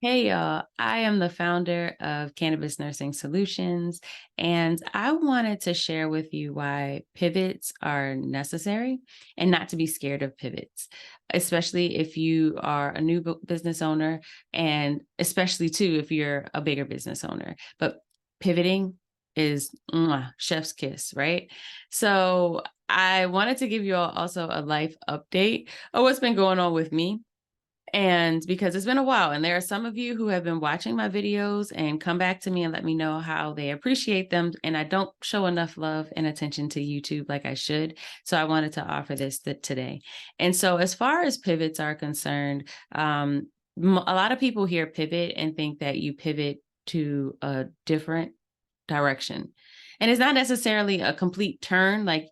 Hey y'all, I am the founder of Cannabis Nursing Solutions, and I wanted to share with you why pivots are necessary and not to be scared of pivots, especially if you are a new business owner, and especially too if you're a bigger business owner. But pivoting is chef's kiss, right? So I wanted to give you all also a life update of what's been going on with me. And because it's been a while, and there are some of you who have been watching my videos and come back to me and let me know how they appreciate them. And I don't show enough love and attention to YouTube like I should. So I wanted to offer this today. And so, as far as pivots are concerned, a lot of people hear pivot and think that you pivot to a different direction. And it's not necessarily a complete turn. Like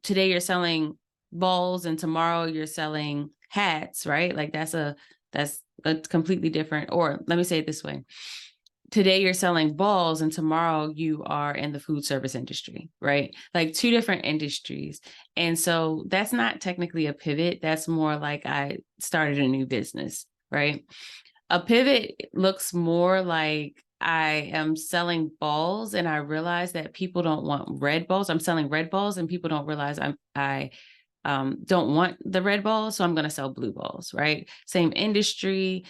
today, you're selling balls, and tomorrow you're selling hats, right? Like that's a completely different, or let me say it this way. Today you're selling balls and tomorrow you are in the food service industry, right? Like two different industries. And so that's not technically a pivot. That's more like I started a new business, right? A pivot looks more like I am selling balls and I realize that people don't want red balls. I'm selling red balls and people don't realize I don't want the red balls, so I'm going to sell blue balls, right? Same industry,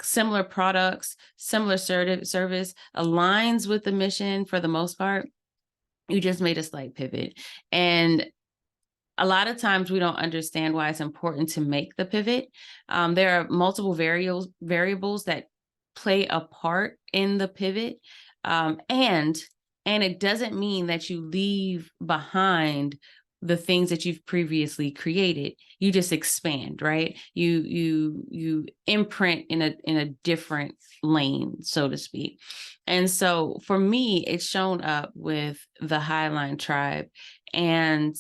similar products, similar service, aligns with the mission for the most part. You just made a slight pivot. And a lot of times we don't understand why it's important to make the pivot. There are multiple variables that play a part in the pivot. And it doesn't mean that you leave behind the things that you've previously created. You just expand, right? You imprint in a different lane, so to speak. And so for me, it's shown up with the Highline Tribe. And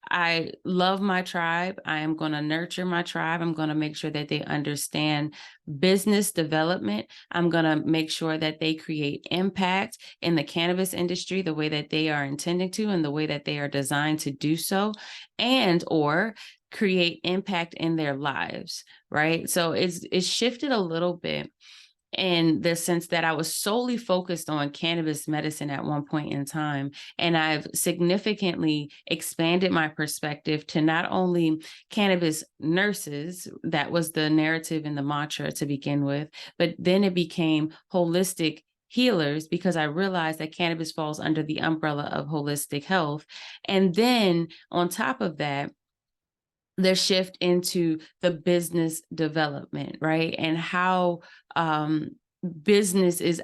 I love my tribe. I am going to nurture my tribe. I'm going to make sure that they understand business development. I'm going to make sure that they create impact in the cannabis industry the way that they are intending to and the way that they are designed to do so, and or create impact in their lives, right? So it's shifted a little bit in the sense that I was solely focused on cannabis medicine at one point in time. And I've significantly expanded my perspective to not only cannabis nurses, that was the narrative and the mantra to begin with, but then it became holistic healers because I realized that cannabis falls under the umbrella of holistic health. And then on top of that, the shift into the business development, right? And how business is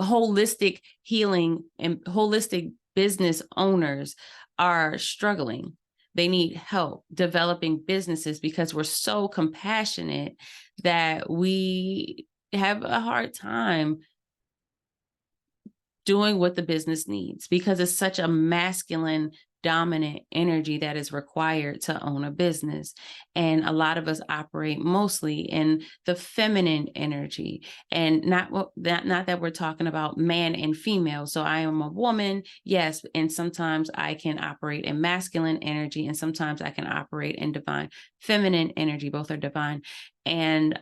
holistic healing, and holistic business owners are struggling. They need help developing businesses because we're so compassionate that we have a hard time doing what the business needs because it's such a masculine dominant energy that is required to own a business. And a lot of us operate mostly in the feminine energy, and not that we're talking about man and female. So I am a woman, yes, and sometimes I can operate in masculine energy and sometimes I can operate in divine feminine energy. Both are divine. And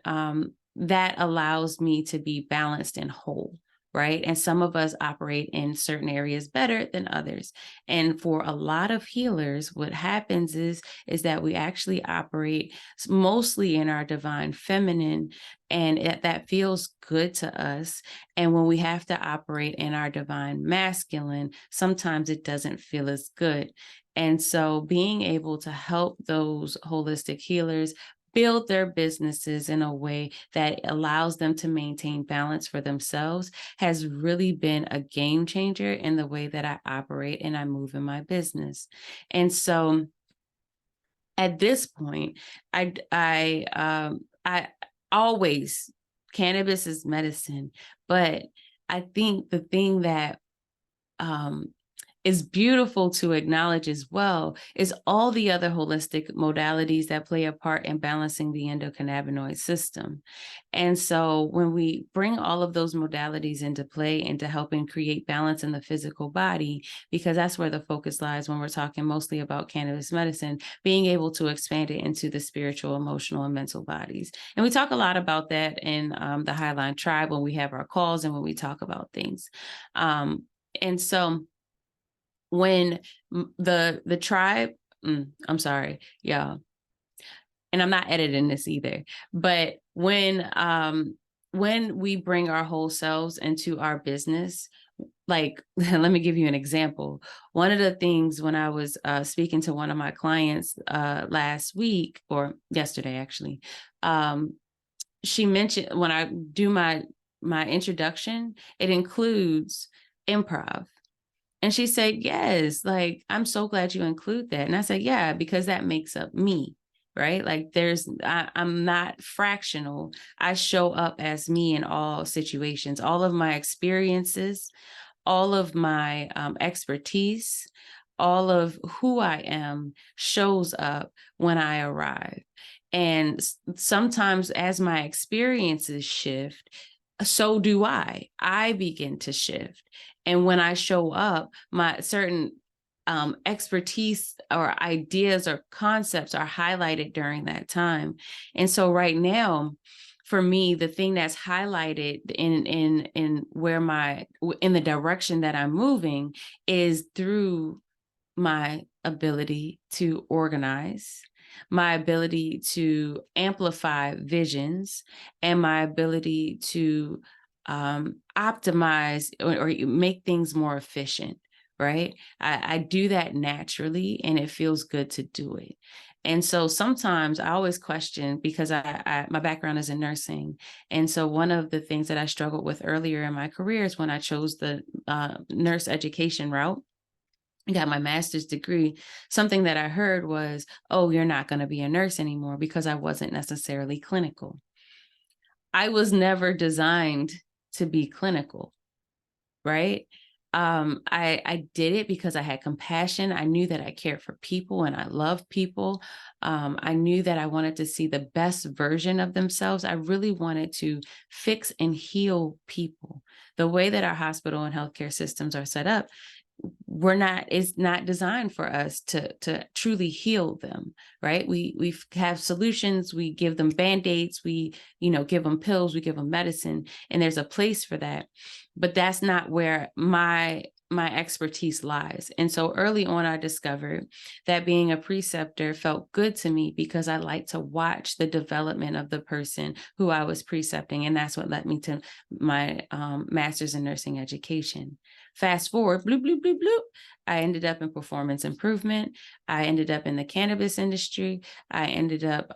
that allows me to be balanced and whole. Right. And some of us operate in certain areas better than others. And for a lot of healers, what happens is that we actually operate mostly in our divine feminine, and that feels good to us. And when we have to operate in our divine masculine, sometimes it doesn't feel as good. And so being able to help those holistic healers build their businesses in a way that allows them to maintain balance for themselves has really been a game changer in the way that I operate and I move in my business. And so at this point, I always, cannabis is medicine, but I think the thing that is beautiful to acknowledge as well is all the other holistic modalities that play a part in balancing the endocannabinoid system. And so when we bring all of those modalities into play into helping create balance in the physical body, because that's where the focus lies when we're talking mostly about cannabis medicine, being able to expand it into the spiritual, emotional, and mental bodies. And we talk a lot about that in the Highline Tribe when we have our calls and when we talk about things. And so when the tribe, I'm sorry, y'all, and I'm not editing this either, but when we bring our whole selves into our business, like, let me give you an example. One of the things when I was speaking to one of my clients last week, or yesterday actually, she mentioned when I do my introduction, it includes improv. And she said, yes, like, I'm so glad you include that. And I said, yeah, because that makes up me, right? Like I'm not fractional. I show up as me in all situations, all of my experiences, all of my expertise, all of who I am shows up when I arrive. And sometimes as my experiences shift, so do I. I begin to shift. And when I show up, my certain expertise or ideas or concepts are highlighted during that time. And so right now, for me, the thing that's highlighted in where in the direction that I'm moving is through my ability to organize, my ability to amplify visions, and my ability to optimize or make things more efficient, right? I do that naturally, and it feels good to do it. And so sometimes I always question, because my background is in nursing. And so one of the things that I struggled with earlier in my career is when I chose the nurse education route, got my master's degree, something that I heard was, oh, you're not going to be a nurse anymore, because I wasn't necessarily clinical. I was never designed to be clinical, right? I did it because I had compassion. I knew that I cared for people and I love people. I knew that I wanted to see the best version of themselves. I really wanted to fix and heal people. The way that our hospital and healthcare systems are set up, it's not designed for us to truly heal them, right? We have solutions, we give them band-aids, we give them pills, we give them medicine, and there's a place for that, but that's not where my expertise lies. And so early on, I discovered that being a preceptor felt good to me because I like to watch the development of the person who I was precepting, and that's what led me to my master's in nursing education. Fast forward, bloop, bloop, bloop, bloop. I ended up in performance improvement. I ended up in the cannabis industry. I ended up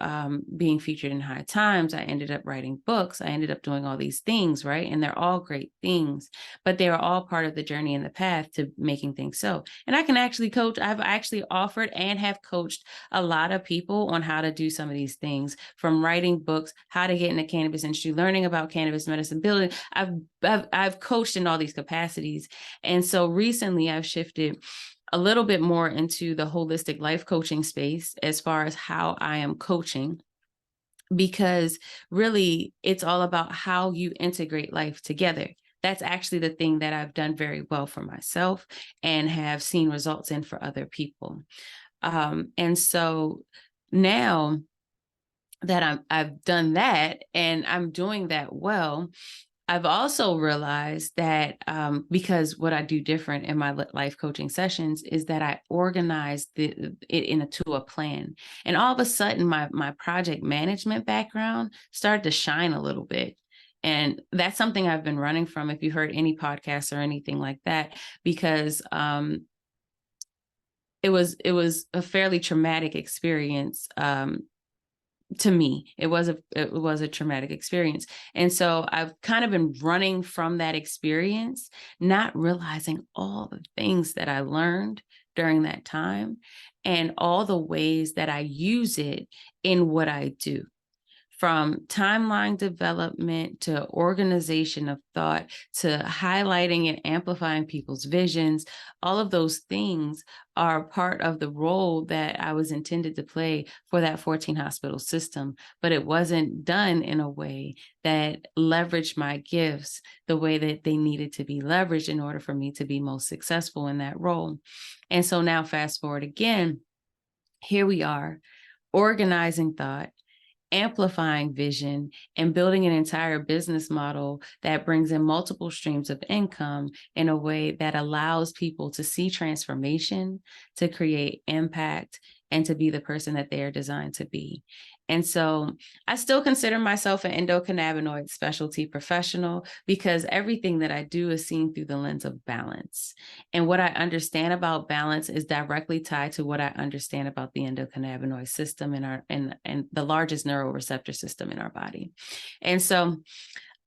being featured in High Times. I ended up writing books. I ended up doing all these things, right? And they're all great things, but they are all part of the journey and the path to making things so. And I can actually coach. I've actually offered and have coached a lot of people on how to do some of these things, from writing books, how to get in the cannabis industry, learning about cannabis medicine, building. I've coached in all these capacities. And so recently I've shifted a little bit more into the holistic life coaching space as far as how I am coaching, because really it's all about how you integrate life together. That's actually the thing that I've done very well for myself and have seen results in for other people. And so now that I've done that and I'm doing that well, I've also realized that because what I do different in my life coaching sessions is that I organize it into a plan. And all of a sudden, my project management background started to shine a little bit. And that's something I've been running from, if you heard any podcasts or anything like that, because it was a fairly traumatic experience. To me, it was a traumatic experience. And so I've kind of been running from that experience, not realizing all the things that I learned during that time and all the ways that I use it in what I do. from timeline development to organization of thought to highlighting and amplifying people's visions. All of those things are part of the role that I was intended to play for that 14 hospital system, but it wasn't done in a way that leveraged my gifts the way that they needed to be leveraged in order for me to be most successful in that role. And so now fast forward again, here we are organizing thought, amplifying vision, and building an entire business model that brings in multiple streams of income in a way that allows people to see transformation, to create impact, and to be the person that they are designed to be. And so I still consider myself an endocannabinoid specialty professional because everything that I do is seen through the lens of balance. And what I understand about balance is directly tied to what I understand about the endocannabinoid system in our and the largest neuroreceptor system in our body. And so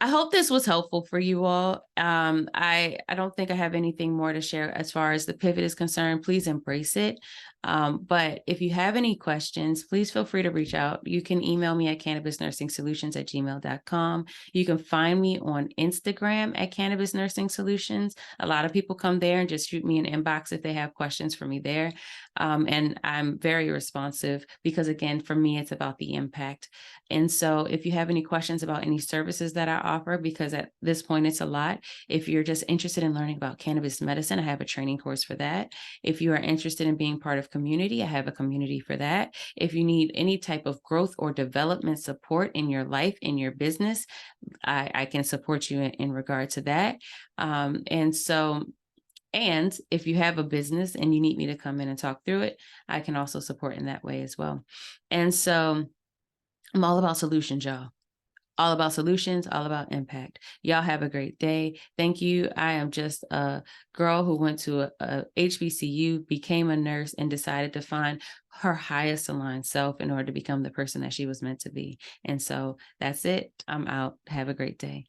I hope this was helpful for you all. I don't think I have anything more to share as far as the pivot is concerned. Please embrace it. But if you have any questions, please feel free to reach out. You can email me at cannabisnursingsolutions@gmail.com. You can find me on Instagram at Cannabis Nursing Solutions. A lot of people come there and just shoot me an inbox if they have questions for me there. And I'm very responsive because, again, for me, it's about the impact. And so if you have any questions about any services that I offer, because at this point it's a lot, if you're just interested in learning about cannabis medicine, I have a training course for that. If you are interested in being part of community, I have a community for that. If you need any type of growth or development support in your life, in your business, I can support you in regard to that. And if you have a business and you need me to come in and talk through it, I can also support in that way as well. And so I'm all about solutions, y'all. All about solutions, all about impact. Y'all have a great day. Thank you. I am just a girl who went to a HBCU, became a nurse, and decided to find her highest aligned self in order to become the person that she was meant to be. And so that's it. I'm out. Have a great day.